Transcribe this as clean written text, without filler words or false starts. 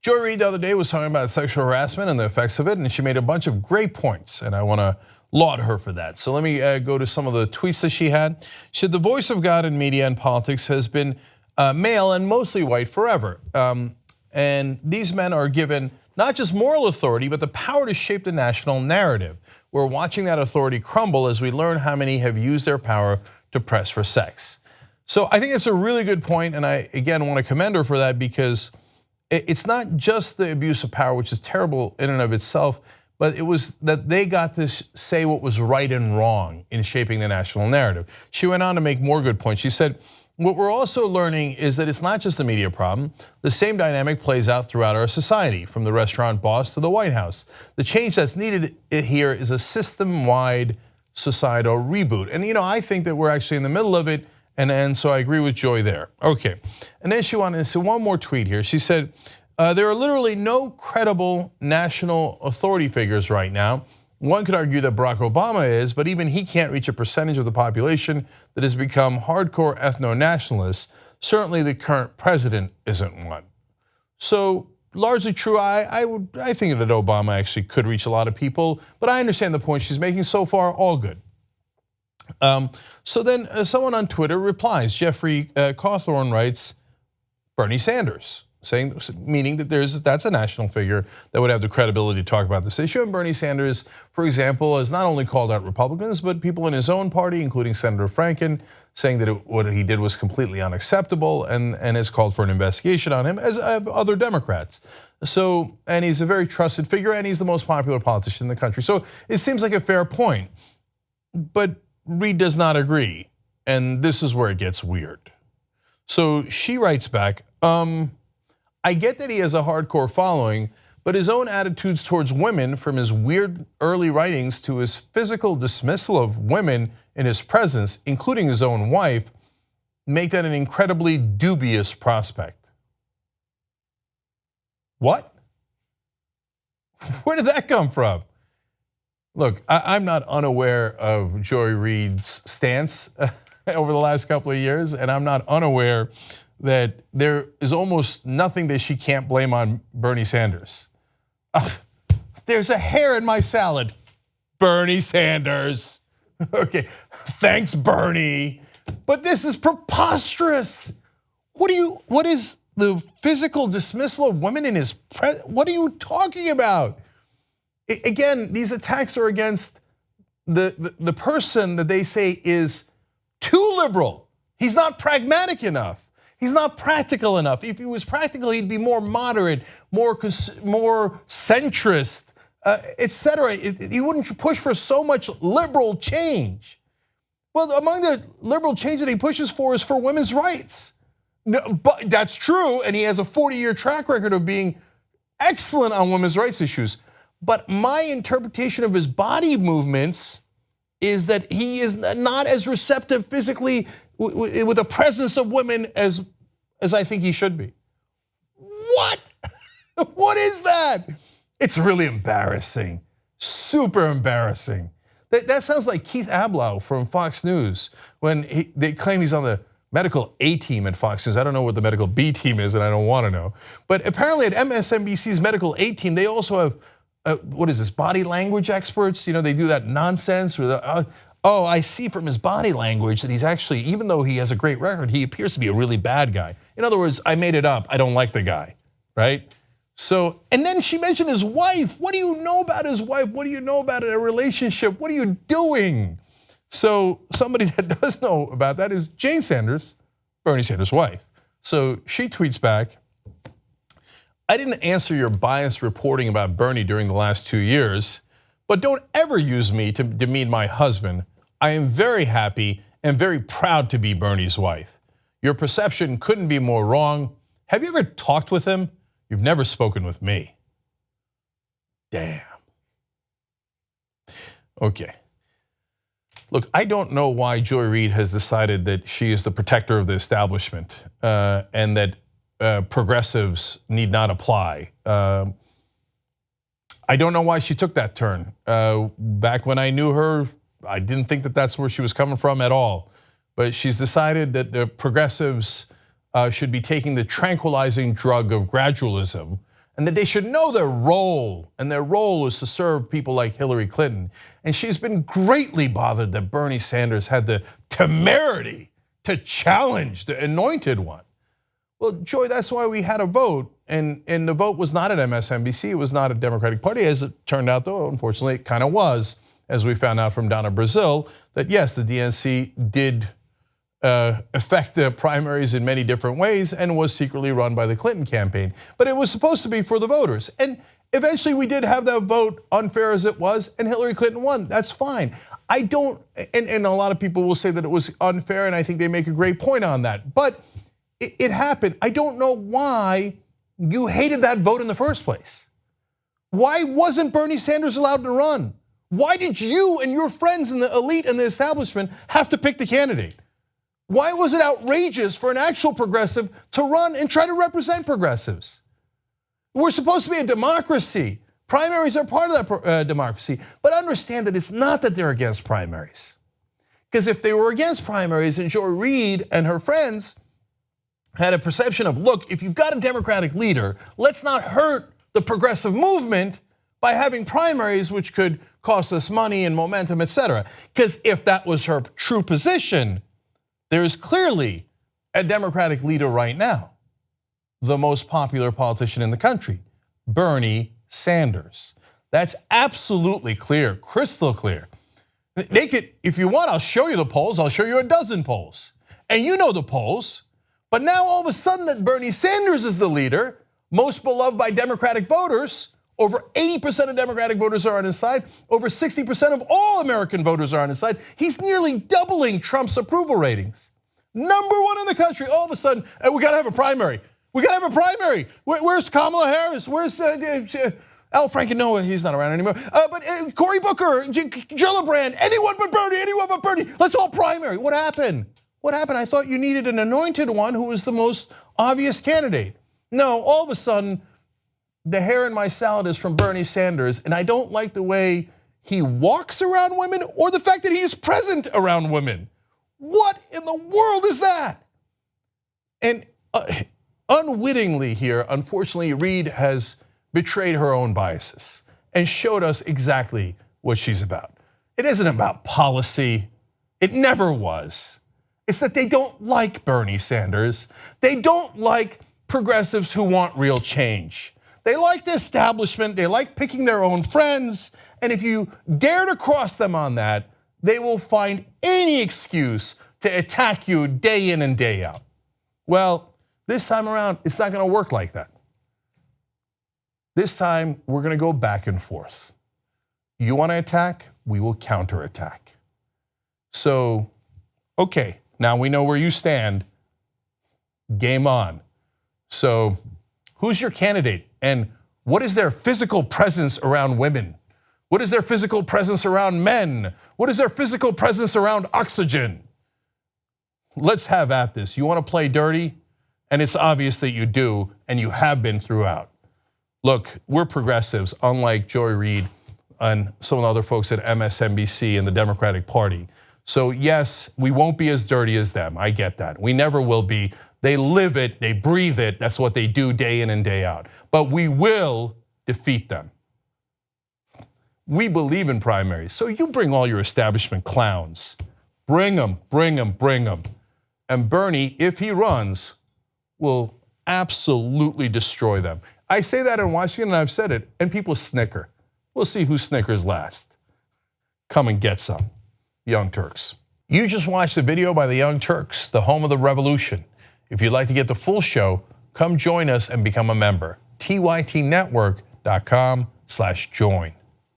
Joy Reid the other day was talking about sexual harassment and the effects of it, and she made a bunch of great points, and I want to laud her for that. So let me go to some of the tweets that she had. She said, the voice of God in media and politics has been male and mostly white forever. And these men are given not just moral authority, but the power to shape the national narrative. We're watching that authority crumble as we learn how many have used their power to press for sex. So I think it's a really good point, and I, again, want to commend her for that, because it's not just the abuse of power, which is terrible in and of itself, but it was that they got to say what was right and wrong in shaping the national narrative. She went on to make more good points. She said, what we're also learning is that it's not just a media problem. The same dynamic plays out throughout our society, from the restaurant boss to the White House. The change that's needed here is a system-wide societal reboot. And I think that we're actually in the middle of it, and so I agree with Joy there. Okay, and then she wanted to say one more tweet here. She said, there are literally no credible national authority figures right now. One could argue that Barack Obama is, but even he can't reach a percentage of the population that has become hardcore ethno-nationalists. Certainly the current president isn't one. So largely true. I think that Obama actually could reach a lot of people, but I understand the point she's making. So far, all good. So then someone on Twitter replies. Jeffrey Cawthorn writes, Bernie Sanders, meaning that that's a national figure that would have the credibility to talk about this issue. And Bernie Sanders, for example, has not only called out Republicans, but people in his own party, including Senator Franken, saying that what he did was completely unacceptable, and has called for an investigation on him, as other Democrats. So, and he's a very trusted figure, and he's the most popular politician in the country. So it seems like a fair point, but Reid does not agree, and this is where it gets weird. So she writes back, I get that he has a hardcore following, but his own attitudes towards women, from his weird early writings to his physical dismissal of women in his presence, including his own wife, make that an incredibly dubious prospect. What? Where did that come from? Look, I'm not unaware of Joy Reid's stance over the last couple of years, and I'm not unaware that there is almost nothing that she can't blame on Bernie Sanders. There's a hair in my salad. Bernie Sanders. Okay, thanks, Bernie. But this is preposterous. What is the physical dismissal of women in his presence? What are you talking about? Again, these attacks are against the person that they say is too liberal. He's not pragmatic enough. He's not practical enough. If he was practical, he'd be more moderate, more centrist, etc. He wouldn't push for so much liberal change. Well, among the liberal change that he pushes for is for women's rights. No, but that's true, and he has a 40-year track record of being excellent on women's rights issues. But my interpretation of his body movements is that he is not as receptive physically with the presence of women as I think he should be. What? What is that? It's really embarrassing, super embarrassing. That sounds like Keith Ablow from Fox News when they claim he's on the medical A team at Fox News. I don't know what the medical B team is, and I don't want to know. But apparently at MSNBC's medical A team, they also have what is this, body language experts? They do that nonsense. Oh, I see from his body language that he's actually, even though he has a great record, he appears to be a really bad guy. In other words, I made it up. I don't like the guy, right? So, and then she mentioned his wife. What do you know about his wife? What do you know about a relationship? What are you doing? So somebody that does know about that is Jane Sanders, Bernie Sanders' wife. So she tweets back, I didn't answer your biased reporting about Bernie during the last 2 years, but don't ever use me to demean my husband. I am very happy and very proud to be Bernie's wife. Your perception couldn't be more wrong. Have you ever talked with him? You've never spoken with me. Damn. Okay. Look, I don't know why Joy Reid has decided that she is the protector of the establishment and that progressives need not apply. I don't know why she took that turn. Back when I knew her, I didn't think that that's where she was coming from at all. But she's decided that the progressives should be taking the tranquilizing drug of gradualism, and that they should know their role, and their role is to serve people like Hillary Clinton. And she's been greatly bothered that Bernie Sanders had the temerity to challenge the anointed one. Well, Joy, that's why we had a vote, and the vote was not at MSNBC, it was not a Democratic Party, as it turned out, though, unfortunately, it kind of was, as we found out from Donna Brazil, that yes, the DNC did affect the primaries in many different ways and was secretly run by the Clinton campaign. But it was supposed to be for the voters. And eventually we did have that vote, unfair as it was, and Hillary Clinton won. That's fine. I don't, and a lot of people will say that it was unfair, and I think they make a great point on that. But it happened. I don't know why you hated that vote in the first place. Why wasn't Bernie Sanders allowed to run? Why did you and your friends in the elite and the establishment have to pick the candidate? Why was it outrageous for an actual progressive to run and try to represent progressives? We're supposed to be a democracy. Primaries are part of that democracy. But understand that it's not that they're against primaries. Because if they were against primaries and Joy Reid and her friends had a perception of, look, if you've got a Democratic leader, let's not hurt the progressive movement by having primaries, which could cost us money and momentum, etc. Because if that was her true position, there is clearly a Democratic leader right now, the most popular politician in the country, Bernie Sanders. That's absolutely clear, crystal clear. They could, if you want, I'll show you the polls. I'll show you a dozen polls. And you know the polls. But now all of a sudden that Bernie Sanders is the leader, most beloved by Democratic voters, over 80% of Democratic voters are on his side, over 60% of all American voters are on his side. He's nearly doubling Trump's approval ratings. #1 in the country, all of a sudden, we gotta have a primary. We gotta have a primary. Where's Kamala Harris? Where's Al Franken? No, he's not around anymore. But Cory Booker, Gillibrand, anyone but Bernie, let's all primary. What happened? What happened? I thought you needed an anointed one who was the most obvious candidate. No, all of a sudden, the hair in my salad is from Bernie Sanders, and I don't like the way he walks around women or the fact that he is present around women. What in the world is that? And unwittingly here, unfortunately, Reid has betrayed her own biases and showed us exactly what she's about. It isn't about policy. It never was. It's that they don't like Bernie Sanders. They don't like progressives who want real change. They like the establishment, they like picking their own friends, and if you dare to cross them on that, they will find any excuse to attack you day in and day out. Well, this time around, it's not gonna work like that. This time, we're gonna go back and forth. You wanna attack, we will counterattack. So, okay, now we know where you stand, game on. So, who's your candidate? And what is their physical presence around women? What is their physical presence around men? What is their physical presence around oxygen? Let's have at this. You want to play dirty? And it's obvious that you do, and you have been throughout. Look, we're progressives, unlike Joy Reid and some of the other folks at MSNBC and the Democratic Party. So yes, we won't be as dirty as them, I get that. We never will be. They live it, they breathe it, that's what they do day in and day out. But we will defeat them. We believe in primaries, so you bring all your establishment clowns. Bring them, bring them, bring them. And Bernie, if he runs, will absolutely destroy them. I say that in Washington, and I've said it, and people snicker. We'll see who snickers last. Come and get some, Young Turks. You just watched a video by the Young Turks, the home of the revolution. If you'd like to get the full show, come join us and become a member. tytnetwork.com/join.